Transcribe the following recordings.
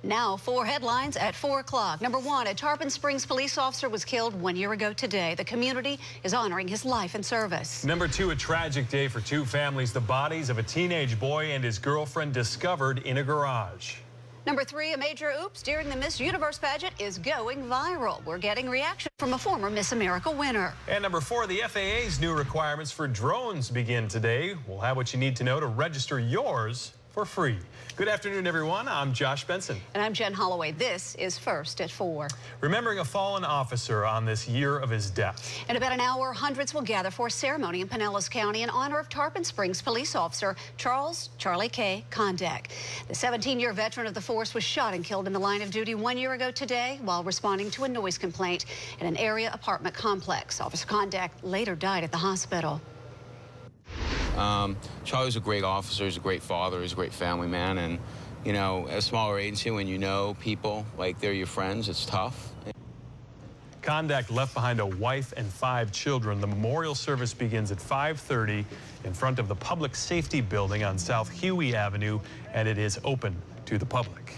Now, 4 headlines at 4 o'clock. Number 1, a Tarpon Springs police officer was killed 1 year ago today. The community is honoring his life and service. Number 2, a tragic day for 2 families. The bodies of a teenage boy and his girlfriend discovered in a garage. Number 3, a major oops during the Miss Universe pageant is going viral. We're getting reaction from a former Miss America winner. And number 4, the FAA's new requirements for drones begin today. We'll have what you need to know to register yours for free. Good afternoon, everyone. I'm Josh Benson. And I'm Jen Holloway. This is First at 4. Remembering a fallen officer on this year of his death. In about an hour, hundreds will gather for a ceremony in Pinellas County in honor of Tarpon Springs police officer Charlie K. Condek. The 17-year veteran of the force was shot and killed in the line of duty 1 year ago today while responding to a noise complaint in an area apartment complex. Officer Condek later died at the hospital. Charlie's a great officer, he's a great father, he's a great family man, and, you know, at a smaller agency, when you know people like they're your friends, it's tough. Condek left behind a wife and 5 children. The memorial service begins at 5:30 in front of the Public Safety Building on South Huey Avenue, and it is open to the public.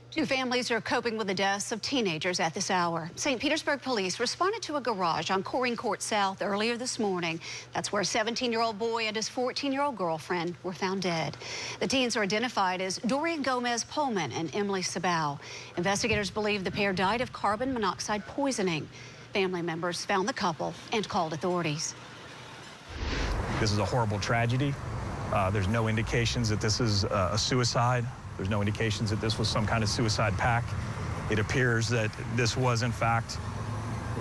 2 families are coping with the deaths of teenagers at this hour. St. Petersburg police responded to a garage on Coring Court South earlier this morning. That's where a 17-year-old boy and his 14-year-old girlfriend were found dead. The teens are identified as Dorian Gomez Pullman and Emily Sabau. Investigators believe the pair died of carbon monoxide poisoning. Family members found the couple and called authorities. This is a horrible tragedy. There's no indications that this is a suicide. There's no indications that this was some kind of suicide pact. It appears that this was, in fact,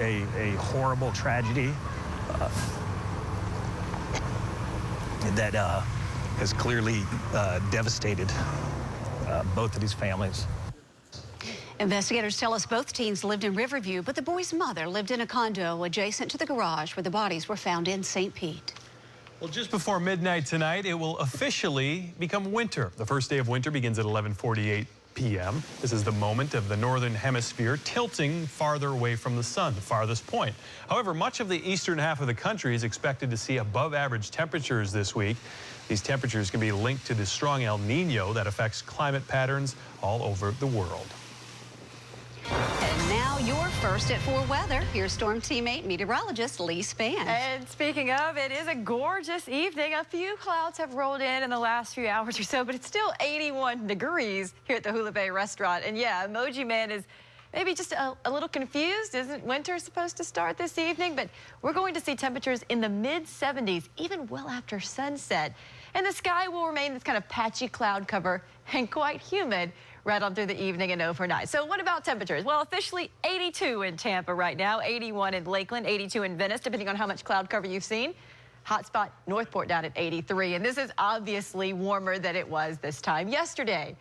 a horrible tragedy that has clearly devastated both of these families. Investigators tell us both teens lived in Riverview, but the boy's mother lived in a condo adjacent to the garage where the bodies were found in St. Pete. Well, just before midnight tonight, it will officially become winter. The first day of winter begins at 11:48 p.m. This is the moment of the northern hemisphere tilting farther away from the sun, the farthest point. However, much of the eastern half of the country is expected to see above average temperatures this week. These temperatures can be linked to the strong El Nino that affects climate patterns all over the world. And now your First at 4 weather. Here's Storm teammate meteorologist Lee Spann. And speaking of, it is a gorgeous evening. A few clouds have rolled in the last few hours or so, but it's still 81 degrees here at the Hula Bay restaurant. And yeah, Emoji Man is maybe just a little confused. Isn't winter supposed to start this evening? But we're going to see temperatures in the mid-70s, even well after sunset. And the sky will remain this kind of patchy cloud cover and quite humid right on through the evening and overnight. So what about temperatures? Well, officially 82 in Tampa right now, 81 in Lakeland, 82 in Venice, depending on how much cloud cover you've seen. Hotspot Northport down at 83. And this is obviously warmer than it was this time yesterday.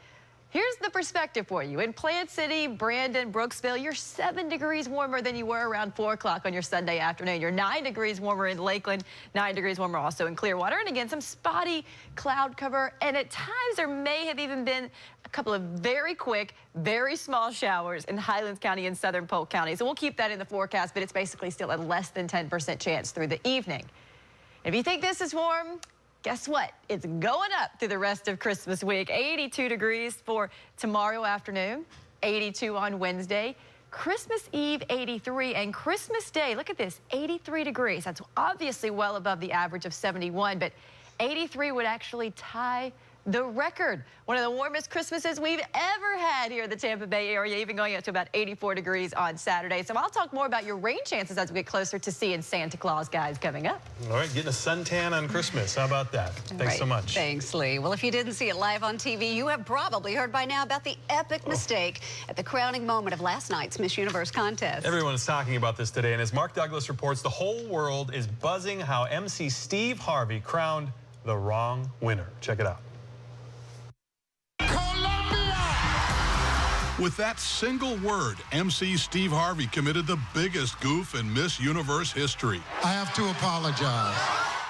Here's the perspective for you. In Plant City, Brandon, Brooksville, you're 7 degrees warmer than you were around 4 o'clock on your Sunday afternoon. You're 9 degrees warmer in Lakeland, 9 degrees warmer also in Clearwater. And again, some spotty cloud cover. And at times there may have even been a couple of very quick, very small showers in Highlands County and Southern Polk County. So we'll keep that in the forecast, but it's basically still a less than 10% chance through the evening. If you think this is warm, guess what? It's going up through the rest of Christmas week. 82 degrees for tomorrow afternoon, 82 on Wednesday, Christmas Eve 83, and Christmas Day, look at this, 83 degrees. That's obviously well above the average of 71, but 83 would actually tie the record. One of the warmest Christmases we've ever had here in the Tampa Bay area, even going up to about 84 degrees on Saturday. So I'll talk more about your rain chances as we get closer to seeing Santa Claus, guys, coming up. All right, getting a suntan on Christmas. How about that? Thanks so much. Thanks, Lee. Well, if you didn't see it live on TV, you have probably heard by now about the epic mistake at the crowning moment of last night's Miss Universe contest. Everyone is talking about this today, and as Mark Douglas reports, the whole world is buzzing how MC Steve Harvey crowned the wrong winner. Check it out. With that single word, MC Steve Harvey committed the biggest goof in Miss Universe history. I have to apologize.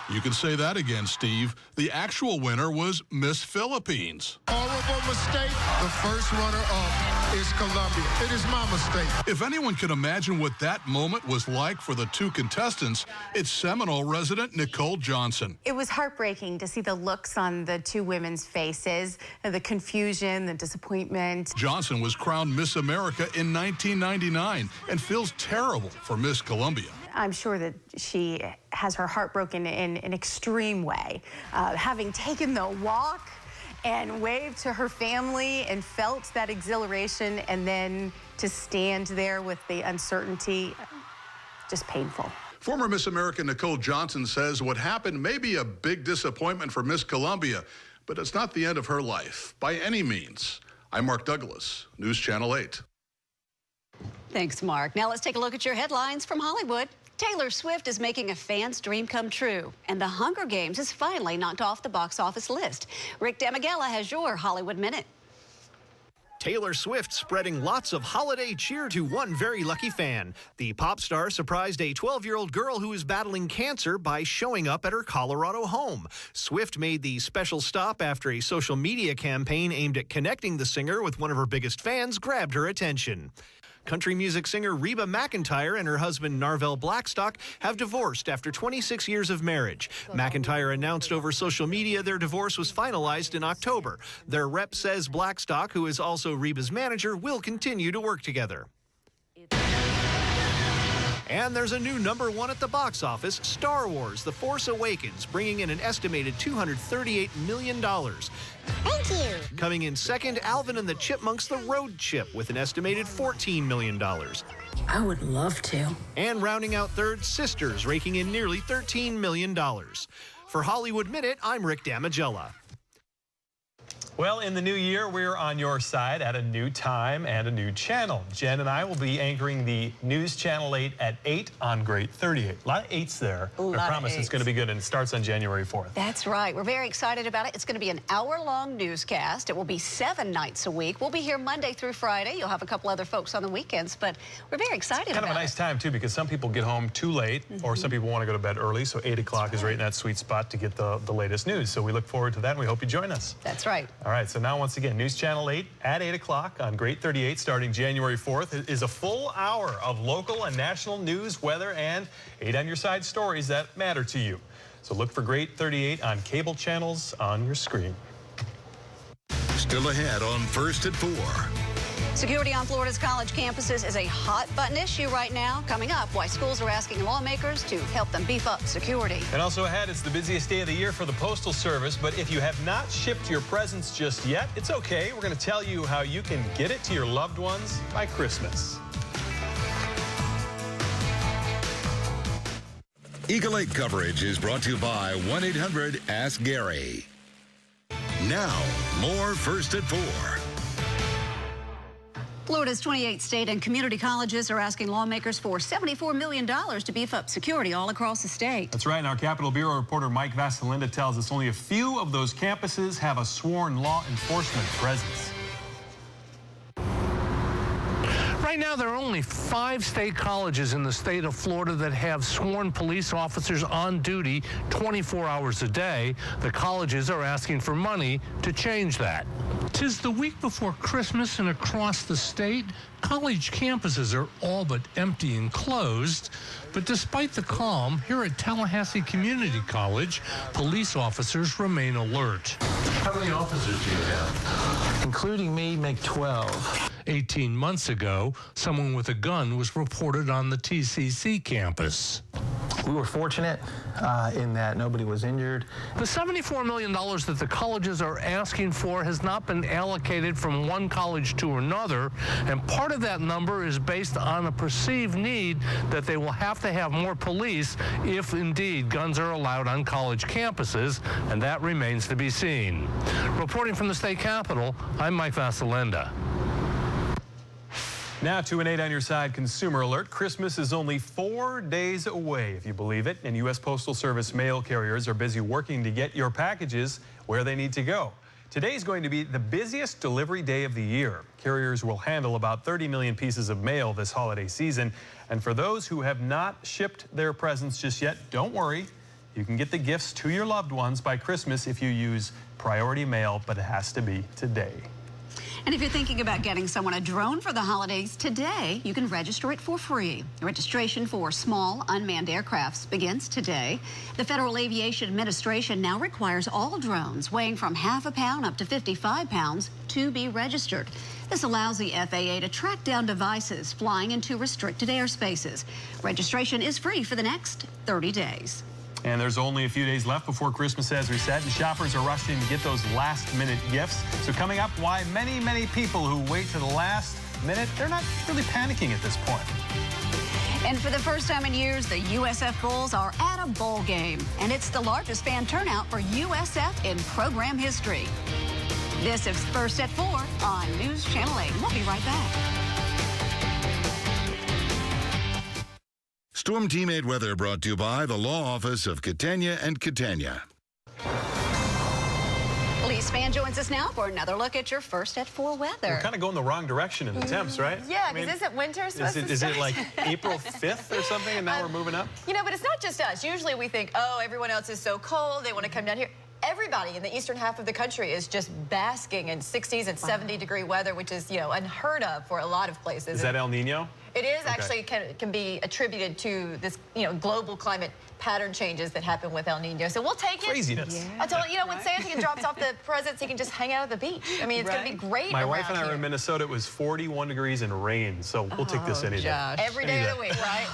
You can say that again, Steve. The actual winner was Miss Philippines. Horrible mistake. The first runner-up is Colombia. It is my mistake. If anyone can imagine what that moment was like for the two contestants, it's Seminole resident Nicole Johnson. It was heartbreaking to see the looks on the two women's faces, the confusion, the disappointment. Johnson was crowned Miss America in 1999 and feels terrible for Miss Colombia. I'm sure that she has her heart broken in an extreme way. Having taken the walk and waved to her family and felt that exhilaration, and then to stand there with the uncertainty, just painful. Former Miss America Nicole Johnson says what happened may be a big disappointment for Miss Colombia, but it's not the end of her life by any means. I'm Mark Douglas, News Channel 8. Thanks, Mark. Now let's take a look at your headlines from Hollywood. Taylor Swift is making a fan's dream come true, and The Hunger Games is finally knocked off the box office list. Rick Damigella has your Hollywood Minute. Taylor Swift spreading lots of holiday cheer to one very lucky fan. The pop star surprised a 12-year-old girl who is battling cancer by showing up at her Colorado home. Swift made the special stop after a social media campaign aimed at connecting the singer with one of her biggest fans grabbed her attention. Country music singer Reba McEntire and her husband Narvel Blackstock have divorced after 26 years of marriage. McEntire announced over social media their divorce was finalized in October. Their rep says Blackstock, who is also Reba's manager, will continue to work together. And there's a new #1 at the box office, Star Wars: The Force Awakens, bringing in an estimated $238 million. Thank you. Coming in second, Alvin and the Chipmunks: The Road Chip, with an estimated $14 million. I would love to. And rounding out third, Sisters, raking in nearly $13 million. For Hollywood Minute, I'm Rick Damigella. Well, in the new year, we're on your side at a new time and a new channel. Jen and I will be anchoring the News Channel 8 at 8 on Great 38. A lot of 8s there. I promise it's going to be good, and it starts on January 4th. That's right. We're very excited about it. It's going to be an hour-long newscast. It will be 7 nights a week. We'll be here Monday through Friday. You'll have a couple other folks on the weekends, but we're very excited about it. Kind of a nice time, too, because some people get home too late, or some people want to go to bed early, so 8 o'clock is right in that sweet spot to get the latest news. So we look forward to that, and we hope you join us. That's right. All right, so now once again, News Channel 8 at 8 o'clock on Great 38 starting January 4th. It is a full hour of local and national news, weather, and 8 on your side stories that matter to you. So look for Great 38 on cable channels on your screen. Still ahead on First at 4. Security on Florida's college campuses is a hot-button issue right now. Coming up, why schools are asking lawmakers to help them beef up security. And also ahead, it's the busiest day of the year for the Postal Service, but if you have not shipped your presents just yet, it's okay. We're going to tell you how you can get it to your loved ones by Christmas. Eagle 8 coverage is brought to you by 1-800-ASK-GARY. Now, more First at 4. Florida's 28 state and community colleges are asking lawmakers for $74 million to beef up security all across the state. That's right. And our Capitol Bureau reporter Mike Vasalinda tells us only a few of those campuses have a sworn law enforcement presence. Right now, there are only 5 state colleges in the state of Florida that have sworn police officers on duty 24 hours a day. The colleges are asking for money to change that. 'Tis the week before Christmas, and across the state, college campuses are all but empty and closed. But despite the calm, here at Tallahassee Community College, police officers remain alert. How many officers do you have? Including me, make 12. 18 months ago, someone with a gun was reported on the TCC campus. We were fortunate in that nobody was injured. The $74 million that the colleges are asking for has not been allocated from one college to another, and part of that number is based on a perceived need that they will have to have more police if indeed guns are allowed on college campuses, and that remains to be seen. Reporting from the state capitol, I'm Mike Vasalinda. Now to an 8 on your side consumer alert. Christmas is only 4 days away, if you believe it, and U.S. Postal Service mail carriers are busy working to get your packages where they need to go. Today is going to be the busiest delivery day of the year. Carriers will handle about 30 million pieces of mail this holiday season, and for those who have not shipped their presents just yet, don't worry. You can get the gifts to your loved ones by Christmas if you use priority mail, but it has to be today. And if you're thinking about getting someone a drone for the holidays today, you can register it for free. Registration for small unmanned aircrafts begins today. The Federal Aviation Administration now requires all drones weighing from half a pound up to 55 pounds to be registered. This allows the FAA to track down devices flying into restricted airspaces. Registration is free for the next 30 days. And there's only a few days left before Christmas, as we said, and shoppers are rushing to get those last-minute gifts. So coming up, why many people who wait to the last minute, they're not really panicking at this point. And for the first time in years, the USF Bulls are at a bowl game. And it's the largest fan turnout for USF in program history. This is First at 4 on News Channel 8. We'll be right back. Storm Team 8 weather brought to you by the Law Office of Catania and Catania. Police fan joins us now for another look at your First at 4 weather. We're kind of going the wrong direction in the temps, right? Yeah, because isn't winter supposed to Is start? it like April 5th or something, and now we're moving up? You know, but it's not just us. Usually we think, oh, everyone else is so cold, they want to come down here. Everybody in the eastern half of the country is just basking in 60s and 70-degree weather, which is, you know, unheard of for a lot of places. Is that El Nino? It is actually can be attributed to this, you know, global climate pattern changes that happen with El Nino. So we'll take it. Craziness. Yeah. I told you, know, when Santa drops off the presents, he can just hang out at the beach. I mean, it's going to be great. My wife and I were in Minnesota. It was 41 degrees and rain, so we'll take this any day. Every day of the week, right?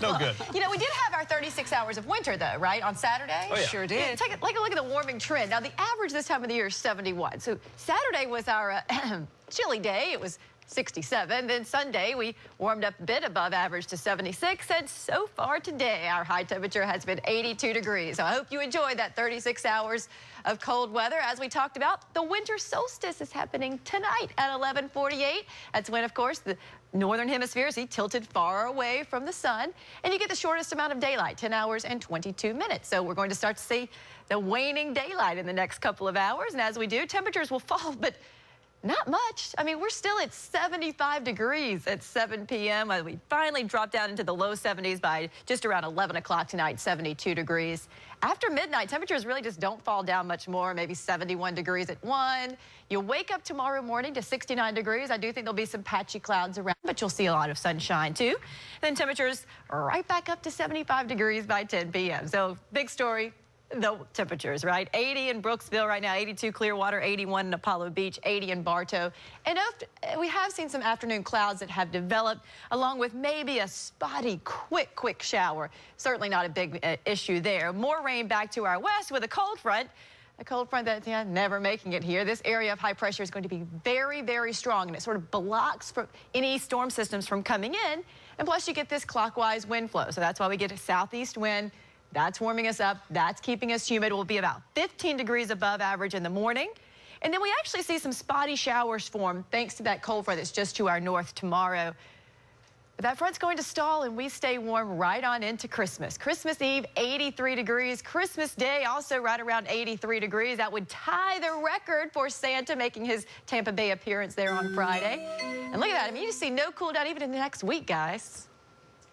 No good. You know, we did have our 36 hours of winter, though, right, on Saturday? Oh, yeah. Sure did. Yeah, take a look at the warming trend. Now, the average this time of the year is 71. So Saturday was our chilly day. It was 67. Then Sunday, we warmed up a bit above average to 76. And so far today, our high temperature has been 82 degrees. So I hope you enjoyed that 36 hours of cold weather. As we talked about, the winter solstice is happening tonight at 11:48. That's when, of course, the northern hemisphere is tilted far away from the sun. And you get the shortest amount of daylight, 10 hours and 22 minutes. So we're going to start to see the waning daylight in the next couple of hours. And as we do, temperatures will fall, but not much. I mean, we're still at 75 degrees at 7 p.m. We finally dropped down into the low 70s by just around 11 o'clock tonight, 72 degrees. After midnight, temperatures really just don't fall down much more, maybe 71 degrees at 1. You'll wake up tomorrow morning to 69 degrees. I do think there'll be some patchy clouds around, but you'll see a lot of sunshine, too. Then temperatures right back up to 75 degrees by 10 p.m. So big story. The temperatures, right? 80 in Brooksville right now, 82 Clearwater, 81 in Apollo Beach, 80 in Bartow. And we have seen some afternoon clouds that have developed, along with maybe a spotty, quick shower. Certainly not a big issue there. More rain back to our west with a cold front. A cold front that's never making it here. This area of high pressure is going to be very strong, and it sort of blocks any storm systems from coming in. And plus, you get this clockwise wind flow. So that's why we get a southeast wind. That's warming us up. That's keeping us humid. We'll be about 15 degrees above average in the morning. And then we actually see some spotty showers form thanks to that cold front that's just to our north tomorrow. But that front's going to stall, and we stay warm right on into Christmas. Christmas Eve, 83 degrees. Christmas Day, also right around 83 degrees. That would tie the record for Santa making his Tampa Bay appearance there on Friday. And look at that. I mean, you just see no cool down even in the next week, guys.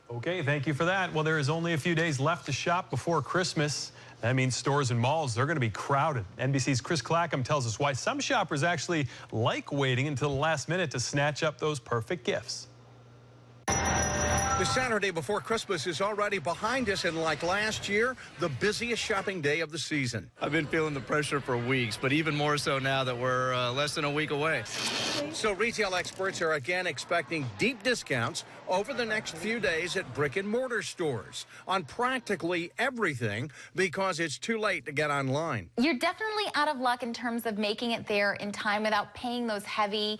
Okay, thank you for that. Well, there is only a few days left to shop before Christmas. That means stores and malls, they're going to be crowded. NBC's Chris Clackham tells us why some shoppers actually like waiting until the last minute to snatch up those perfect gifts. The Saturday before Christmas is already behind us, and like last year, the busiest shopping day of the season. I've been feeling the pressure for weeks, but even more so now that we're less than a week away. So retail experts are again expecting deep discounts over the next few days at brick and mortar stores on practically everything because it's too late to get online. You're definitely out of luck in terms of making it there in time without paying those heavy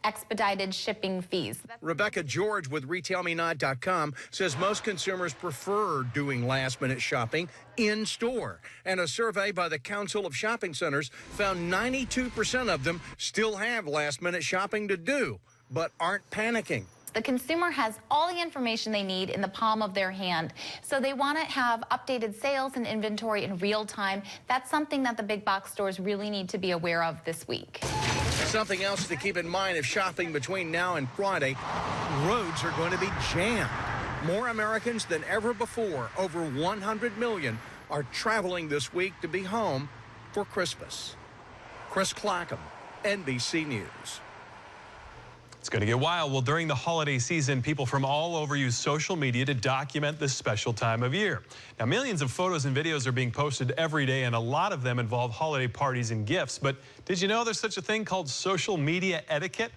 expedited shipping fees. Rebecca George with RetailMeNot.com says most consumers prefer doing last-minute shopping in-store. And a survey by the Council of Shopping Centers found 92% of them still have last-minute shopping to do, but aren't panicking. The consumer has all the information they need in the palm of their hand, so they want to have updated sales and inventory in real time. That's something that the big box stores really need to be aware of this week. Something else to keep in mind if shopping between now and Friday, roads are going to be jammed. More Americans than ever before, over 100 million, are traveling this week to be home for Christmas. Chris Clackham, NBC News. It's going to get wild. Well, during the holiday season, people from all over use social media to document this special time of year. Now, millions of photos and videos are being posted every day, and a lot of them involve holiday parties and gifts. But did you know there's such a thing called social media etiquette?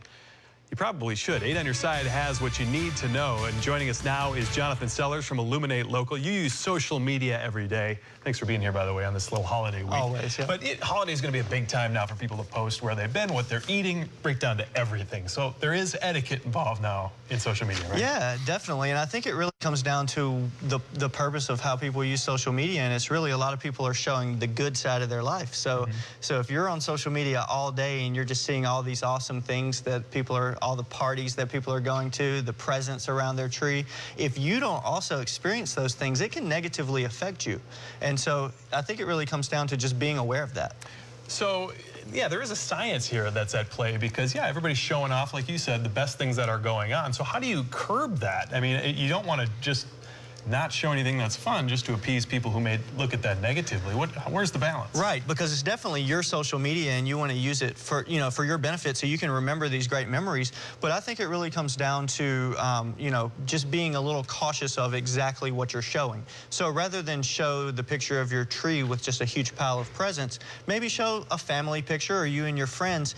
You probably should. 8 on Your Side has what you need to know. And joining us now is Jonathan Sellers from Illuminate Local. You use social media every day. Thanks for being here, by the way, on this little holiday week. Always, yeah. But holiday is going to be a big time now for people to post where they've been, what they're eating, break down to everything. So there is etiquette involved now in social media, right? Yeah, definitely. And I think it really comes down to the purpose of how people use social media. And it's really a lot of people are showing the good side of their life. So, so if you're on social media all day and you're just seeing all these awesome things that people are, all the parties that people are going to, the presents around their tree, if you don't also experience those things, it can negatively affect you. And so I think it really comes down to just being aware of that. So, yeah, there is a science here that's at play because, yeah, everybody's showing off, like you said, the best things that are going on. So how do you curb that? I mean, you don't want to just not show anything that's fun just to appease people who may look at that negatively. Where's the balance? Right, because it's definitely your social media and you want to use it for, you know, for your benefit so you can remember these great memories. But I think it really comes down to, you know, just being a little cautious of exactly what you're showing. So rather than show the picture of your tree with just a huge pile of presents, maybe show a family picture or you and your friends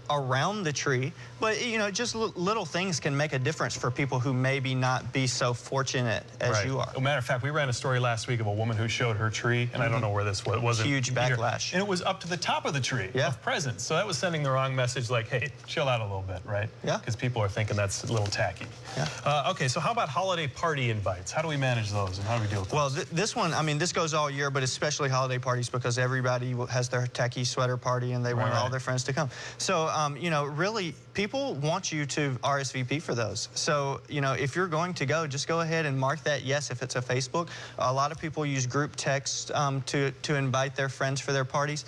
around the tree. But, you know, just little things can make a difference for people who maybe not be so fortunate as you are. As a matter of fact, we ran a story last week of a woman who showed her tree, and I don't know where this was. It wasn't huge backlash. And it was up to the top of the tree of presents. So that was sending the wrong message, like, hey, chill out a little bit, right? Yeah. Because people are thinking that's a little tacky. Yeah. Okay, so how about holiday party invites? How do we manage those, and how do we deal with those? Well, this one, I mean, this goes all year, but especially holiday parties because everybody has their tacky sweater party and they want all their friends to come. So, you know, really, people want you to RSVP for those. So, you know, if you're going to go, just go ahead and mark that yes if it's a Facebook. A lot of people use group text to invite their friends for their parties.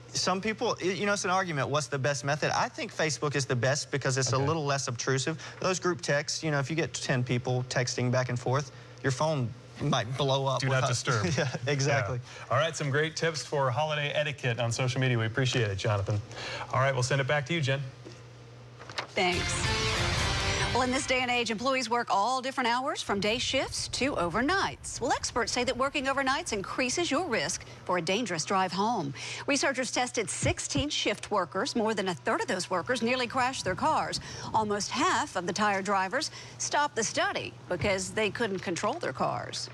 Some people, you know, it's an argument, what's the best method? I think Facebook is the best because it's a little less obtrusive. Those group texts, you know, if you get 10 people texting back and forth, your phone might blow up. Do not disturb. Yeah, exactly. Yeah. All right, some great tips for holiday etiquette on social media. We appreciate it, Jonathan. All right, we'll send it back to you, Jen. Thanks. Well, in this day and age, employees work all different hours from day shifts to overnights. Well, experts say that working overnights increases your risk for a dangerous drive home. Researchers tested 16 shift workers. More than a third of those workers nearly crashed their cars. Almost half of the tired drivers stopped the study because they couldn't control their cars.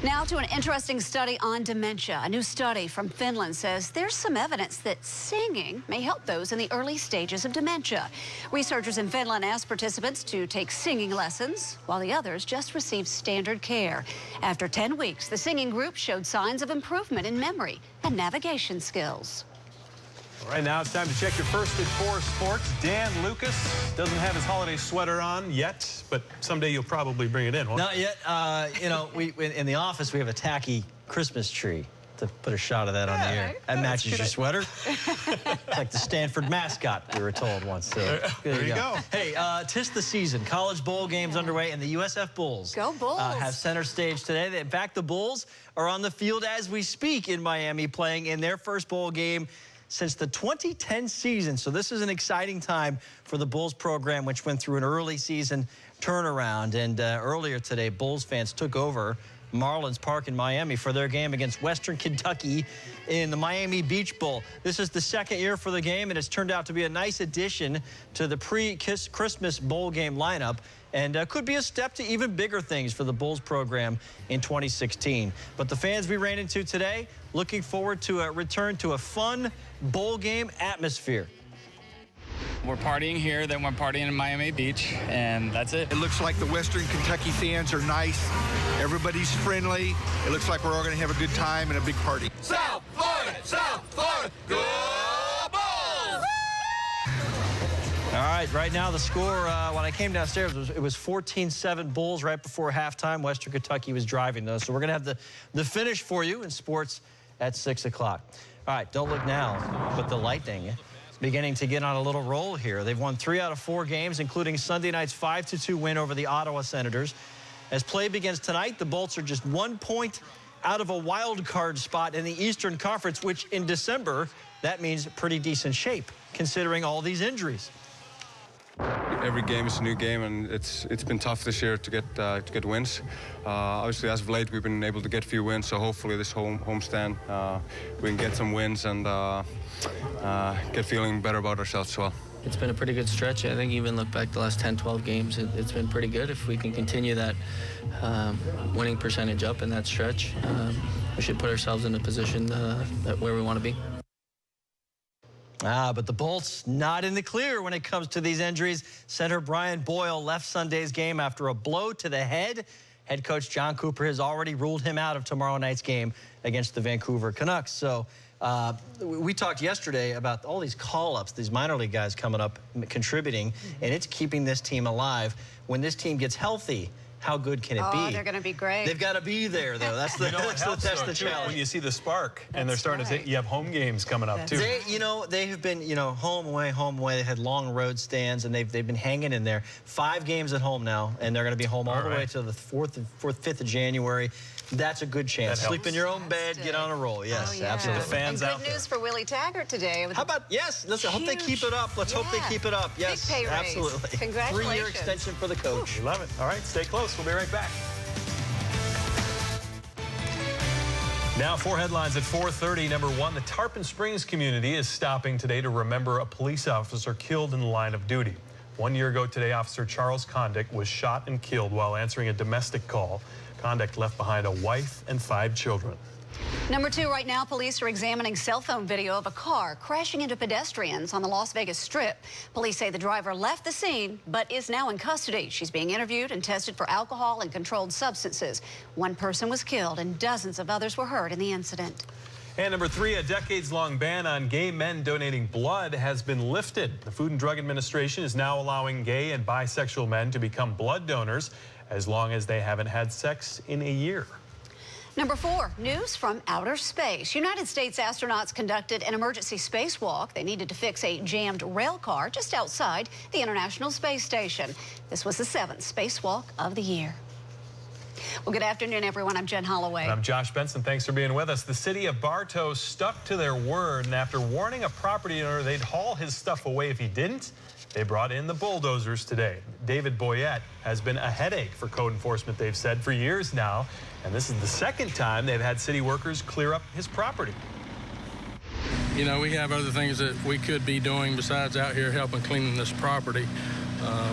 Now to an interesting study on dementia. A new study from Finland says there's some evidence that singing may help those in the early stages of dementia. Researchers in Finland asked participants to take singing lessons, while the others just received standard care. After 10 weeks, the singing group showed signs of improvement in memory and navigation skills. All right, now it's time to check your first at 4 sports. Dan Lucas doesn't have his holiday sweater on yet, but someday you'll probably bring it in, won't Not yet. You know, in the office, we have a tacky Christmas tree. To put a shot of that on the air. That matches your sweater. It's like the Stanford mascot, we were told once. So there you go. Hey, 'tis the season. College bowl games underway, and the USF Bulls. Go Bulls. Have center stage today. In fact, the Bulls are on the field as we speak in Miami, playing in their first bowl game since the 2010 season. So this is an exciting time for the Bulls program, which went through an early season turnaround. And earlier today, Bulls fans took over Marlins Park in Miami for their game against Western Kentucky in the Miami Beach Bowl. This is the second year for the game, and it's turned out to be a nice addition to the pre-Christmas bowl game lineup, and could be a step to even bigger things for the Bulls program in 2016. But the fans we ran into today, looking forward to a return to a fun bowl game atmosphere. We're partying here, then we're partying in Miami Beach, and that's it. It looks like the Western Kentucky fans are nice. Everybody's friendly. It looks like we're all going to have a good time and a big party. South Florida, go Bulls! All right now the score, when I came downstairs, it was 14-7 Bulls right before halftime. Western Kentucky was driving those. So we're going to have the finish for you in sports at 6 o'clock. All right, don't look now, but the Lightning beginning to get on a little roll here. They've won 3 out of 4 games, including Sunday night's 5-2 win over the Ottawa Senators. As play begins tonight, the Bolts are just 1 point out of a wild card spot in the Eastern Conference, which in December, that means pretty decent shape, considering all these injuries. Every game is a new game, and it's been tough this year to get wins. Obviously, as of late, we've been able to get a few wins, so hopefully this homestand we can get some wins and get feeling better about ourselves as well. It's been a pretty good stretch. I think even look back the last 10, 12 games, it's been pretty good. If we can continue that winning percentage up in that stretch, we should put ourselves in a position where we want to be. But the Bolts not in the clear when it comes to these injuries. Center Brian Boyle left Sunday's game after a blow to the head. Head coach John Cooper has already ruled him out of tomorrow night's game against the Vancouver Canucks. So we talked yesterday about all these call-ups, these minor league guys coming up, contributing, and it's keeping this team alive. When this team gets healthy, how good can it be? Oh, they're going to be great. They've got to be there, though. That's the, that's the challenge. When you see the spark, and they're starting to you have home games coming up, too. They have been, home, away. They had long road stands, and they've been hanging in there. 5 games at home now, and they're going to be home all the way to the 5th of January. That's a good chance. Sleep in your own bed, get on a roll. Yes, absolutely. The fans out there. Good news for Willie Taggart today. How about, yes, listen, hope they keep it up. Let's hope they keep it up. Yes, big pay raise. Absolutely. Congratulations. 3-year extension for the coach. We love it. All right, stay close. We'll be right back. Now, 4 headlines at 4:30. Number 1, the Tarpon Springs community is stopping today to remember a police officer killed in the line of duty. 1 year ago today, Officer Charles Condick was shot and killed while answering a domestic call. Condick left behind a wife and 5 children. Number 2, right now, police are examining cell phone video of a car crashing into pedestrians on the Las Vegas Strip. Police say the driver left the scene, but is now in custody. She's being interviewed and tested for alcohol and controlled substances. 1 person was killed and dozens of others were hurt in the incident. And number 3, a decades-long ban on gay men donating blood has been lifted. The Food and Drug Administration is now allowing gay and bisexual men to become blood donors as long as they haven't had sex in a year. Number 4, news from outer space. United States astronauts conducted an emergency spacewalk. They needed to fix a jammed rail car just outside the International Space Station. This was the 7th spacewalk of the year. Well, good afternoon, everyone. I'm Jen Holloway. And I'm Josh Benson. Thanks for being with us. The city of Bartow stuck to their word, and after warning a property owner they'd haul his stuff away if he didn't, they brought in the bulldozers today. David Boyette has been a headache for code enforcement, they've said, for years now, and this is the 2nd time they've had city workers clear up his property. You know, we have other things that we could be doing besides out here helping cleaning this property.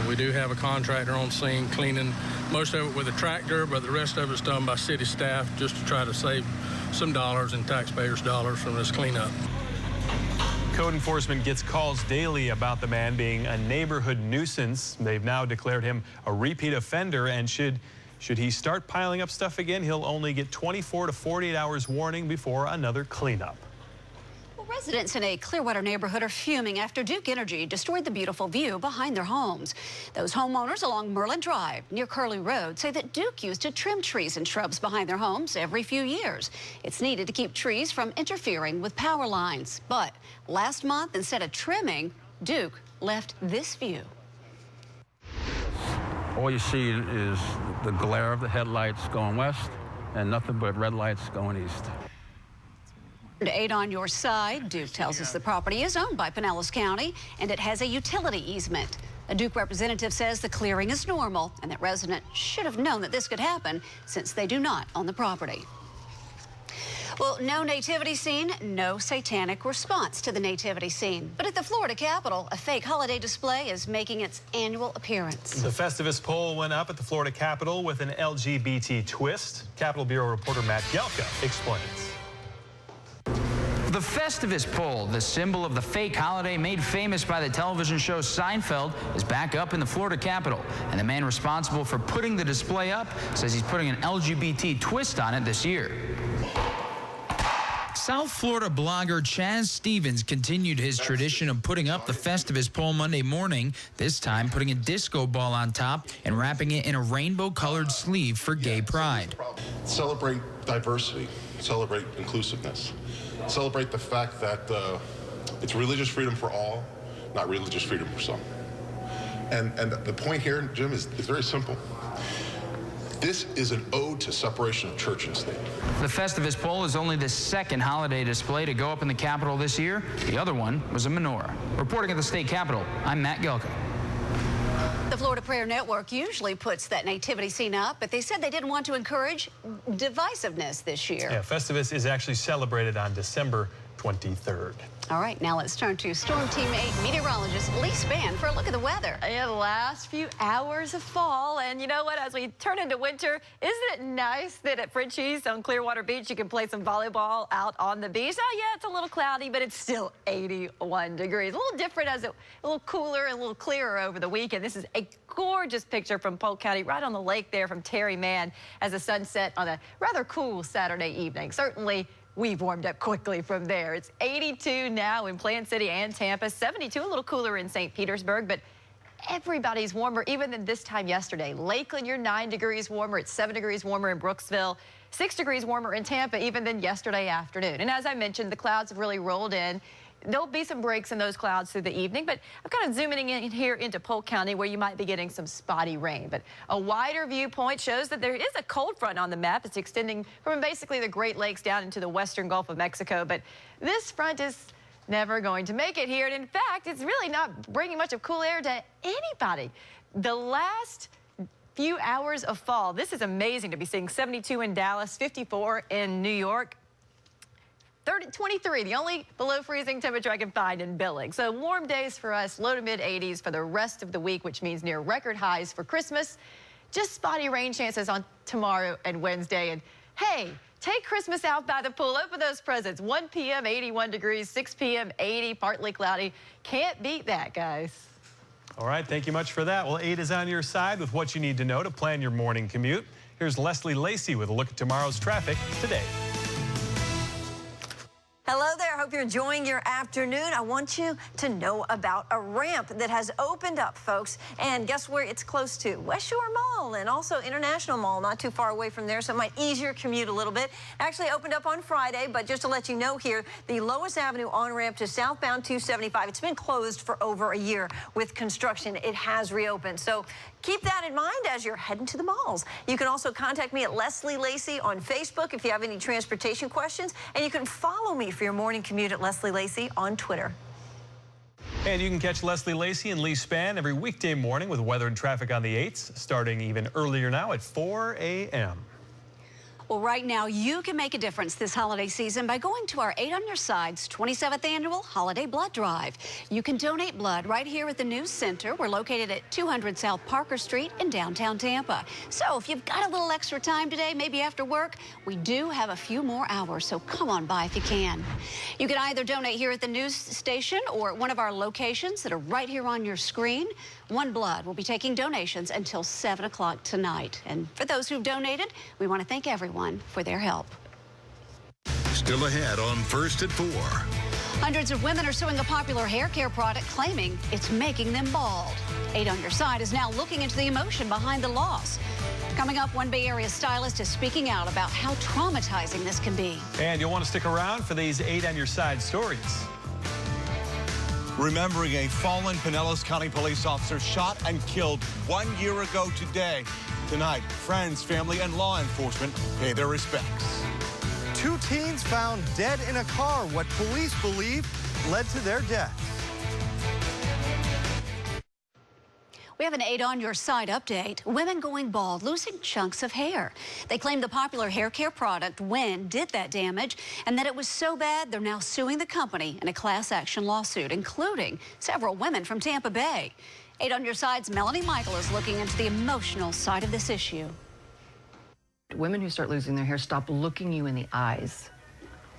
We do have a contractor on scene cleaning most of it with a tractor, but the rest of it's done by city staff just to try to save some dollars and taxpayers' dollars from this cleanup. Code enforcement gets calls daily about the man being a neighborhood nuisance. They've now declared him a repeat offender, and should he start piling up stuff again, he'll only get 24 to 48 hours warning before another cleanup. Residents in a Clearwater neighborhood are fuming after Duke Energy destroyed the beautiful view behind their homes. Those homeowners along Merlin Drive near Curlew Road say that Duke used to trim trees and shrubs behind their homes every few years. It's needed to keep trees from interfering with power lines. But last month, instead of trimming, Duke left this view. All you see is the glare of the headlights going west and nothing but red lights going east. To aid on your side, Duke tells us the property is owned by Pinellas County and it has a utility easement. A Duke representative says the clearing is normal and that residents should have known that this could happen since they do not own the property. Well, no nativity scene, no satanic response to the nativity scene. But at the Florida Capitol, a fake holiday display is making its annual appearance. The Festivus poll went up at the Florida Capitol with an LGBT twist. Capitol Bureau reporter Matt Gelka explains. The Festivus pole, the symbol of the fake holiday made famous by the television show Seinfeld, is back up in the Florida Capitol. And the man responsible for putting the display up says he's putting an LGBT twist on it this year. South Florida blogger Chaz Stevens continued his tradition of putting up the Festivus pole Monday morning, this time putting a disco ball on top and wrapping it in a rainbow-colored sleeve for gay pride. Celebrate diversity, celebrate inclusiveness, celebrate the fact that it's religious freedom for all, not religious freedom for some. And the point here, Jim, is very simple. This is an ode to separation of church and state. The Festivus pole is only the second holiday display to go up in the Capitol this year. The other one was a menorah. Reporting at the state Capitol, I'm Matt Gelka. The Florida Prayer Network usually puts that nativity scene up, but they said they didn't want to encourage divisiveness this year. Yeah, Festivus is actually celebrated on December 23rd. All right, now let's turn to Storm Team 8 meteorologist Lee Spann for a look at the weather. Yeah, the last few hours of fall, and you know what? As we turn into winter, isn't it nice that at Frenchie's on Clearwater Beach you can play some volleyball out on the beach? Oh yeah, it's a little cloudy, but it's still 81 degrees. A little different as a little cooler and a little clearer over the weekend. This is a gorgeous picture from Polk County, right on the lake there from Terry Mann as the sun set on a rather cool Saturday evening. Certainly, we've warmed up quickly from there. It's 82 now in Plant City and Tampa, 72, a little cooler in St. Petersburg, but everybody's warmer even than this time yesterday. Lakeland, you're 9 degrees warmer. It's 7 degrees warmer in Brooksville, 6 degrees warmer in Tampa even than yesterday afternoon. And as I mentioned, the clouds have really rolled in. There'll be some breaks in those clouds through the evening, but I'm kind of zooming in here into Polk County where you might be getting some spotty rain. But a wider viewpoint shows that there is a cold front on the map. It's extending from basically the Great Lakes down into the western Gulf of Mexico. But this front is never going to make it here. And in fact, it's really not bringing much of cool air to anybody. The last few hours of fall, this is amazing to be seeing 72 in Dallas, 54 in New York. 23, the only below freezing temperature I can find in Billings. So warm days for us, low to mid 80s for the rest of the week, which means near record highs for Christmas. Just spotty rain chances on tomorrow and Wednesday. And hey, take Christmas out by the pool. Open those presents. 1 p.m., 81 degrees, 6 p.m., 80, partly cloudy. Can't beat that, guys. All right, thank you much for that. Well, 8 is on your side with what you need to know to plan your morning commute. Here's Leslie Lacey with a look at tomorrow's traffic today. Hello there. Hope you're enjoying your afternoon. I want you to know about a ramp that has opened up, folks. And guess where it's close to? West Shore Mall and also International Mall, not too far away from there, so it might ease your commute a little bit. Actually opened up on Friday, but just to let you know here, the Lois Avenue on-ramp to southbound 275, it's been closed for over a year with construction. It has reopened. So keep that in mind as you're heading to the malls. You can also contact me at Leslie Lacey on Facebook if you have any transportation questions, and you can follow me for your morning commute at Leslie Lacey on Twitter. And you can catch Leslie Lacey and Lee Spann every weekday morning with weather and traffic on the 8s, starting even earlier now at 4 a.m. Well, right now, you can make a difference this holiday season by going to our 8 on Your Side's 27th Annual Holiday Blood Drive. You can donate blood right here at the News Center. We're located at 200 South Parker Street in downtown Tampa. So if you've got a little extra time today, maybe after work, we do have a few more hours, so come on by if you can. You can either donate here at the news station or at one of our locations that are right here on your screen. One Blood will be taking donations until 7 o'clock tonight. And for those who've donated, we want to thank everyone for their help. Still ahead on First at 4. Hundreds of women are suing a popular hair care product claiming it's making them bald. 8 on Your Side is now looking into the emotion behind the loss. Coming up, one Bay Area stylist is speaking out about how traumatizing this can be. And you'll want to stick around for these 8 on Your Side stories. Remembering a fallen Pinellas County police officer shot and killed 1 year ago today. Tonight, friends, family, and law enforcement pay their respects. 2 teens found dead in a car, what police believe led to their deaths. We have an 8 on Your Side update. Women going bald, losing chunks of hair. They claim the popular hair care product, Win, did that damage, and that it was so bad they're now suing the company in a class action lawsuit, including several women from Tampa Bay. 8 on Your Side's Melanie Michael is looking into the emotional side of this issue. Women who start losing their hair stop looking you in the eyes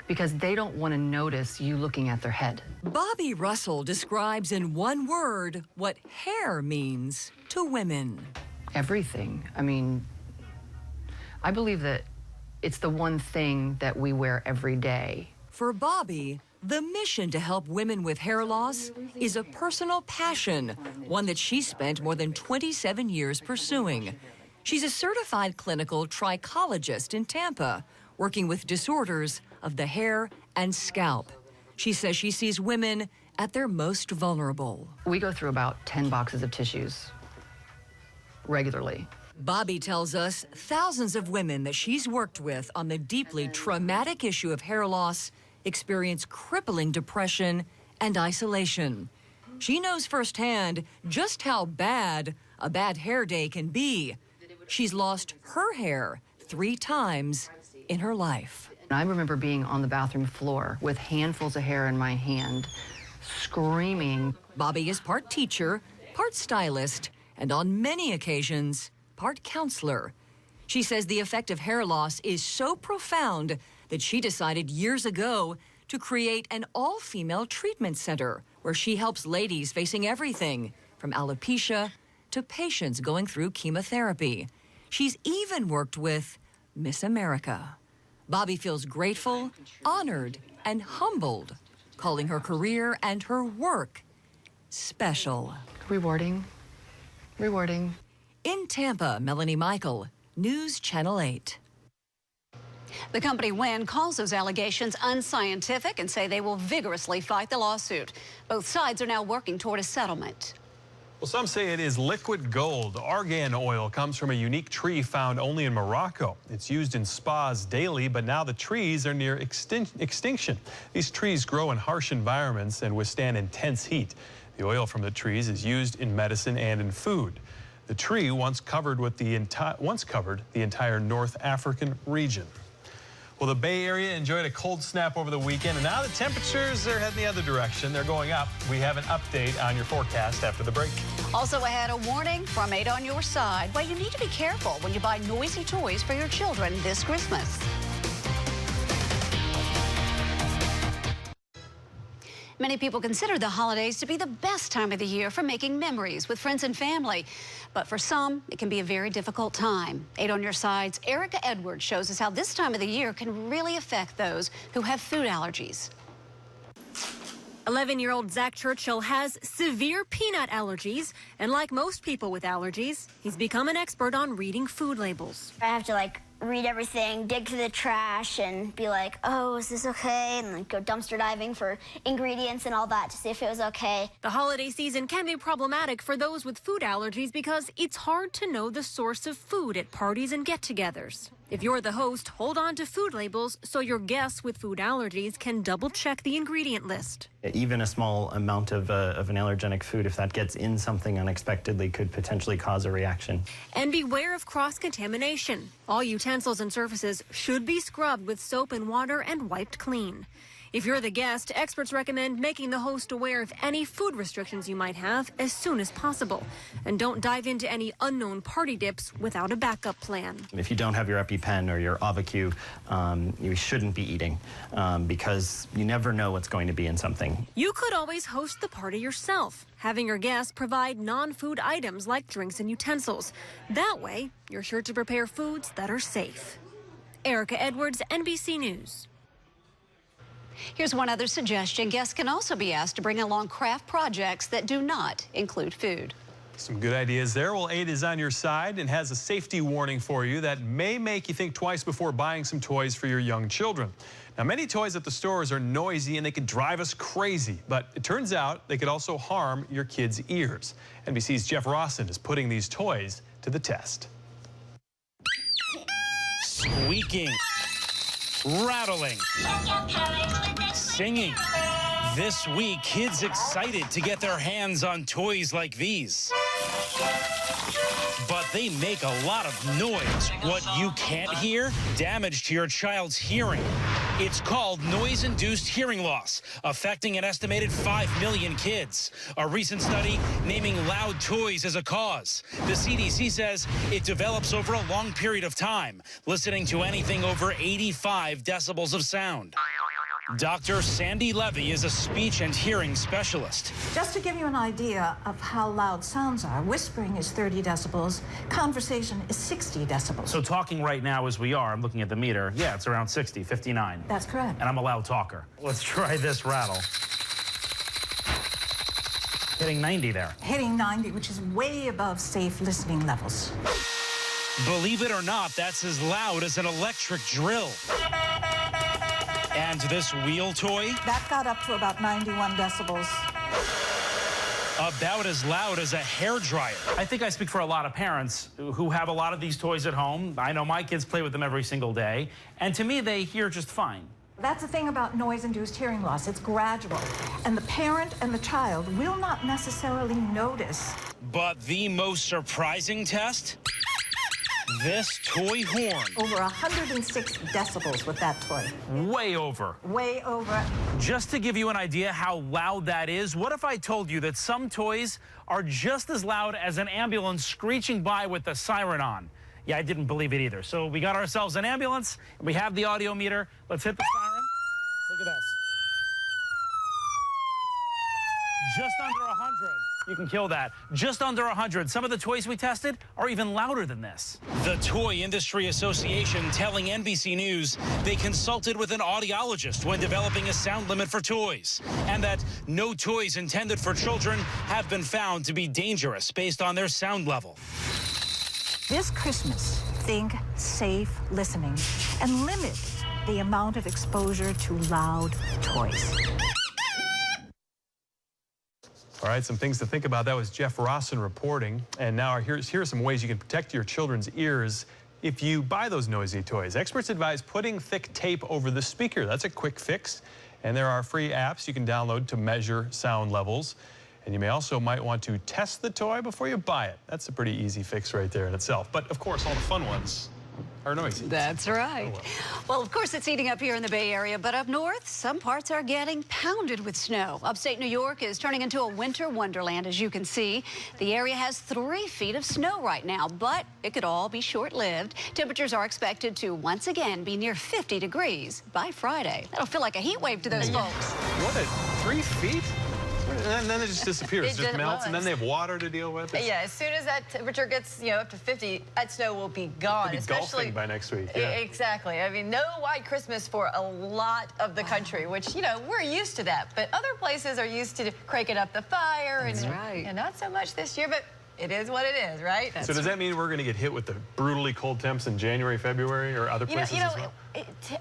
because they don't want to notice you looking at their head. Bobby Russell describes in one word what hair means to women. Everything. I mean, I believe that it's the one thing that we wear every day. For Bobby, the mission to help women with hair loss is a personal passion, one that she spent more than 27 years pursuing. She's a certified clinical trichologist in Tampa, working with disorders of the hair and scalp. She says she sees women at their most vulnerable. We go through about 10 boxes of tissues regularly. Bobby tells us thousands of women that she's worked with on the deeply traumatic issue of hair loss experience crippling depression and isolation. She knows firsthand just how bad a bad hair day can be. She's lost her hair 3 times in her life. I remember being on the bathroom floor with handfuls of hair in my hand, screaming. Bobby is part teacher, part stylist, and on many occasions, part counselor. She says the effect of hair loss is so profound that she decided years ago to create an all-female treatment center where she helps ladies facing everything from alopecia to patients going through chemotherapy. She's even worked with Miss America. Bobby feels grateful, honored, and humbled, calling her career and her work special. Rewarding. Rewarding. In Tampa, Melanie Michael, News Channel 8. The company Wynn calls those allegations unscientific and say they will vigorously fight the lawsuit. Both sides are now working toward a settlement. Well, some say it is liquid gold. Argan oil comes from a unique tree found only in Morocco. It's used in spas daily, but now the trees are near extinction. These trees grow in harsh environments and withstand intense heat. The oil from the trees is used in medicine and in food. The tree once covered the entire North African region. Well, the Bay Area enjoyed a cold snap over the weekend, and now the temperatures are heading the other direction. They're going up. We have an update on your forecast after the break. Also ahead, a warning from 8 on Your Side. Well, you need to be careful when you buy noisy toys for your children this Christmas. Many people consider the holidays to be the best time of the year for making memories with friends and family. But for some, it can be a very difficult time. 8 on Your Side's Erica Edwards shows us how this time of the year can really affect those who have food allergies. 11-year-old Zach Churchill has severe peanut allergies, and like most people with allergies, he's become an expert on reading food labels. I have to read everything, dig through the trash, and be like, oh, is this okay? And then go dumpster diving for ingredients and all that to see if it was okay. The holiday season can be problematic for those with food allergies because it's hard to know the source of food at parties and get-togethers. If you're the host, hold on to food labels so your guests with food allergies can double-check the ingredient list. Even a small amount of an allergenic food, if that gets in something unexpectedly, could potentially cause a reaction. And beware of cross-contamination. All utensils and surfaces should be scrubbed with soap and water and wiped clean. If you're the guest, experts recommend making the host aware of any food restrictions you might have as soon as possible. And don't dive into any unknown party dips without a backup plan. If you don't have your EpiPen or your AvaQ, you shouldn't be eating because you never know what's going to be in something. You could always host the party yourself, having your guests provide non-food items like drinks and utensils. That way, you're sure to prepare foods that are safe. Erica Edwards, NBC News. Here's one other suggestion. Guests can also be asked to bring along craft projects that do not include food. Some good ideas there. Well, 8 is on your side and has a safety warning for you that may make you think twice before buying some toys for your young children. Now, many toys at the stores are noisy and they could drive us crazy, but it turns out they could also harm your kids' ears. NBC's Jeff Rawson is putting these toys to the test. Squeaking, rattling, singing. This week, kids excited to get their hands on toys like these. But they make a lot of noise. What you can't hear, damage to your child's hearing. It's called noise-induced hearing loss, affecting an estimated 5 million kids. A recent study naming loud toys as a cause. The CDC says it develops over a long period of time, listening to anything over 85 decibels of sound. Dr. Sandy Levy is a speech and hearing specialist. Just to give you an idea of how loud sounds are, whispering is 30 decibels, conversation is 60 decibels. So talking right now as we are, I'm looking at the meter, yeah, it's around 60, 59. That's correct. And I'm a loud talker. Let's try this rattle. Hitting 90 there. Hitting 90, which is way above safe listening levels. Believe it or not, that's as loud as an electric drill. And this wheel toy? That got up to about 91 decibels. about as loud as a hairdryer. I think I speak for a lot of parents who have a lot of these toys at home. I know my kids play with them every single day, and to me, they hear just fine. That's the thing about noise-induced hearing loss. It's gradual, and the parent and the child will not necessarily notice. But the most surprising test? This toy horn. Over 106 decibels with that toy. Way over. Way over. Just to give you an idea how loud that is, what if I told you that some toys are just as loud as an ambulance screeching by with the siren on? Yeah, I didn't believe it either. So we got ourselves an ambulance, and we have the audio meter. Let's hit the siren. Look at this. Just under 100. You can kill that. Just under 100. Some of the toys we tested are even louder than this. The Toy Industry Association telling NBC News they consulted with an audiologist when developing a sound limit for toys, and that no toys intended for children have been found to be dangerous based on their sound level. This Christmas, think safe listening and limit the amount of exposure to loud toys. All right, some things to think about. That was Jeff Rawson reporting. And now here are some ways you can protect your children's ears if you buy those noisy toys. Experts advise putting thick tape over the speaker. That's a quick fix. And there are free apps you can download to measure sound levels. And you might want to test the toy before you buy it. That's a pretty easy fix right there in itself. But of course, all the fun ones are noisy. That's right. Well, of course, it's heating up here in the Bay Area, but up north, some parts are getting pounded with snow. Upstate New York is turning into a winter wonderland, as you can see. The area has 3 feet of snow right now, but it could all be short-lived. Temperatures are expected to once again be near 50 degrees by Friday. That'll feel like a heat wave to those folks. What, 3 feet? And then it just disappears, it just melts, and then they have water to deal with. Yeah, as soon as that temperature gets, up to 50, that snow will be gone. It'll be golfing by next week. Yeah. Exactly. I mean, no white Christmas for a lot of the country, which, we're used to that. But other places are used to cranking up the fire. That's and, right. And not so much this year, but it is what it is, right? So does that mean we're going to get hit with the brutally cold temps in January, February, or other places as well?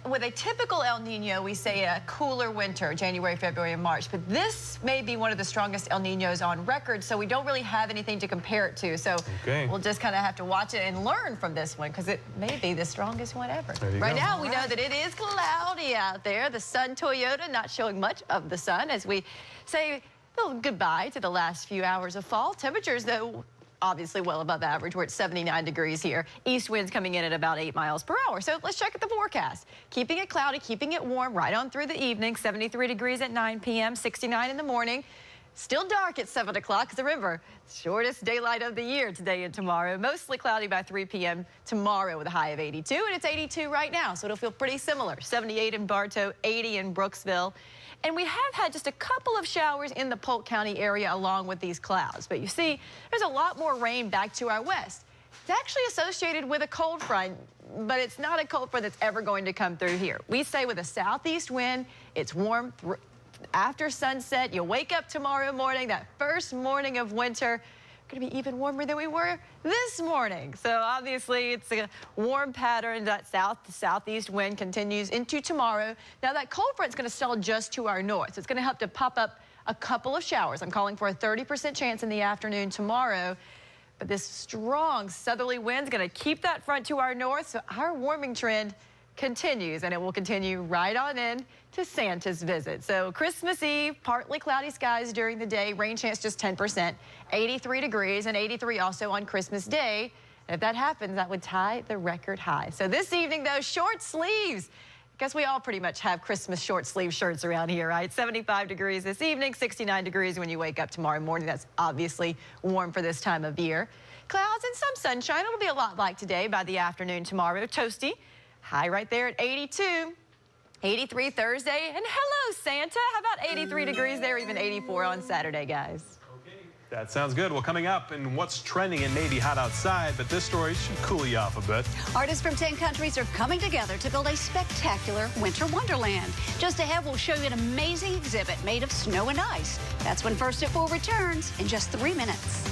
With a typical El Nino, we say a cooler winter, January, February, and March. But this may be one of the strongest El Ninos on record, so we don't really have anything to compare it to. So we'll just kind of have to watch it and learn from this one, because it may be the strongest one ever. Right now, we know that it is cloudy out there. The Sun Toyota not showing much of the sun as we say goodbye to the last few hours of fall. Temperatures, though, obviously well above average. We're at 79 degrees here. East winds coming in at about 8 miles per hour. So let's check at the forecast. Keeping it cloudy, keeping it warm right on through the evening. 73 degrees at 9 p.m., 69 in the morning. Still dark at 7 o'clock, because remember, shortest daylight of the year today and tomorrow. Mostly cloudy by 3 p.m. tomorrow with a high of 82, and it's 82 right now, so it'll feel pretty similar. 78 in Bartow, 80 in Brooksville. And we have had just a couple of showers in the Polk County area along with these clouds. But you see, there's a lot more rain back to our west. It's actually associated with a cold front, but it's not a cold front that's ever going to come through here. We say with a southeast wind, it's warm after sunset. You wake up tomorrow morning, that first morning of winter, going to be even warmer than we were this morning. So obviously it's a warm pattern. That southeast wind continues into tomorrow. Now that cold front is going to stall just to our north. So it's going to help to pop up a couple of showers. I'm calling for a 30% chance in the afternoon tomorrow. But this strong southerly wind is going to keep that front to our north. So our warming trend continues, and it will continue right on in to Santa's visit. So Christmas Eve, partly cloudy skies during the day, rain chance just 10%, 83 degrees, and 83 also on Christmas Day. And if that happens, that would tie the record high. So this evening, though, short sleeves. I guess we all pretty much have Christmas short sleeve shirts around here, right? 75 degrees this evening, 69 degrees when you wake up tomorrow morning. That's obviously warm for this time of year. Clouds and some sunshine. It'll be a lot like today by the afternoon tomorrow. Toasty. High right there at 82, 83 Thursday, and hello, Santa. How about 83 degrees there, even 84 on Saturday, guys? Okay, that sounds good. Well, coming up, and what's trending, it may be hot outside, but this story should cool you off a bit. Artists from 10 countries are coming together to build a spectacular winter wonderland. Just ahead, we'll show you an amazing exhibit made of snow and ice. That's when First at 4 returns in just 3 minutes.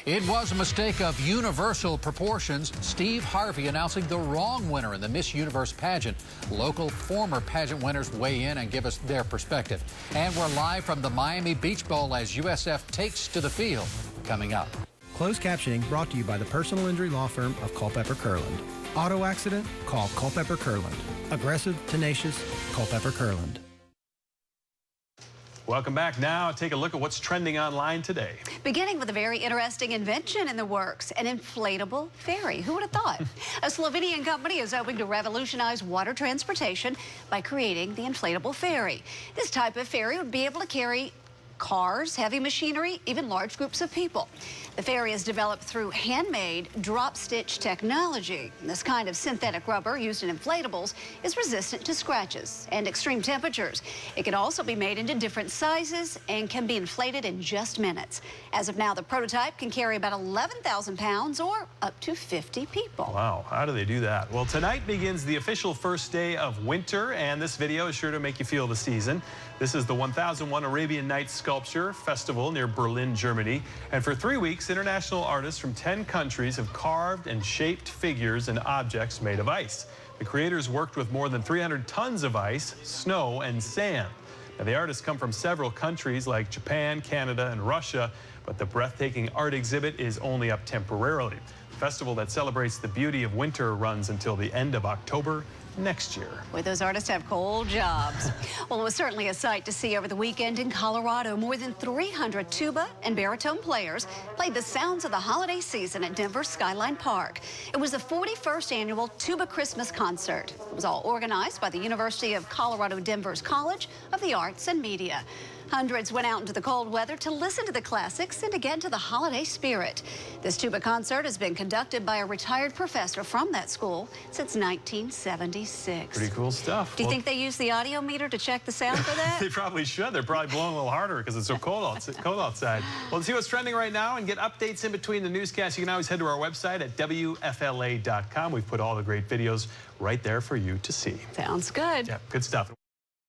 It was a mistake of universal proportions. Steve Harvey announcing the wrong winner in the Miss Universe pageant. Local former pageant winners weigh in and give us their perspective. And we're live from the Miami Beach Bowl as USF takes to the field. Coming up. Closed captioning brought to you by the personal injury law firm of Culpepper Kurland. Auto accident? Call Culpepper Kurland. Aggressive, tenacious, Culpepper Kurland. Welcome back. Now take a look at what's trending online today. Beginning with a very interesting invention in the works, an inflatable ferry. Who would have thought? A Slovenian company is hoping to revolutionize water transportation by creating the inflatable ferry. This type of ferry would be able to carry cars, heavy machinery, even large groups of people. The ferry is developed through handmade drop-stitch technology. This kind of synthetic rubber used in inflatables is resistant to scratches and extreme temperatures. It can also be made into different sizes and can be inflated in just minutes. As of now, the prototype can carry about 11,000 pounds or up to 50 people. Wow, how do they do that? Well, tonight begins the official first day of winter, and this video is sure to make you feel the season. This is the 1001 Arabian Nights Sculpture Festival near Berlin, Germany. And for 3 weeks, international artists from 10 countries have carved and shaped figures and objects made of ice. The creators worked with more than 300 tons of ice, snow, and sand. Now, the artists come from several countries like Japan, Canada, and Russia, but the breathtaking art exhibit is only up temporarily. The festival that celebrates the beauty of winter runs until the end of October next year. Boy, those artists have cold jobs. Well, it was certainly a sight to see over the weekend in Colorado. More than 300 tuba and baritone players played the sounds of the holiday season at Denver's Skyline Park. It was the 41st annual Tuba Christmas Concert. It was all organized by the University of Colorado Denver's College of the Arts and Media. Hundreds went out into the cold weather to listen to the classics and to get into the holiday spirit. This tuba concert has been conducted by a retired professor from that school since 1976. Pretty cool stuff. Do you think they use the audio meter to check the sound for that? They probably should. They're probably blowing a little harder because it's so cold outside. Well, to see what's trending right now and get updates in between the newscasts, you can always head to our website at WFLA.com. We've put all the great videos right there for you to see. Sounds good. Yeah, good stuff.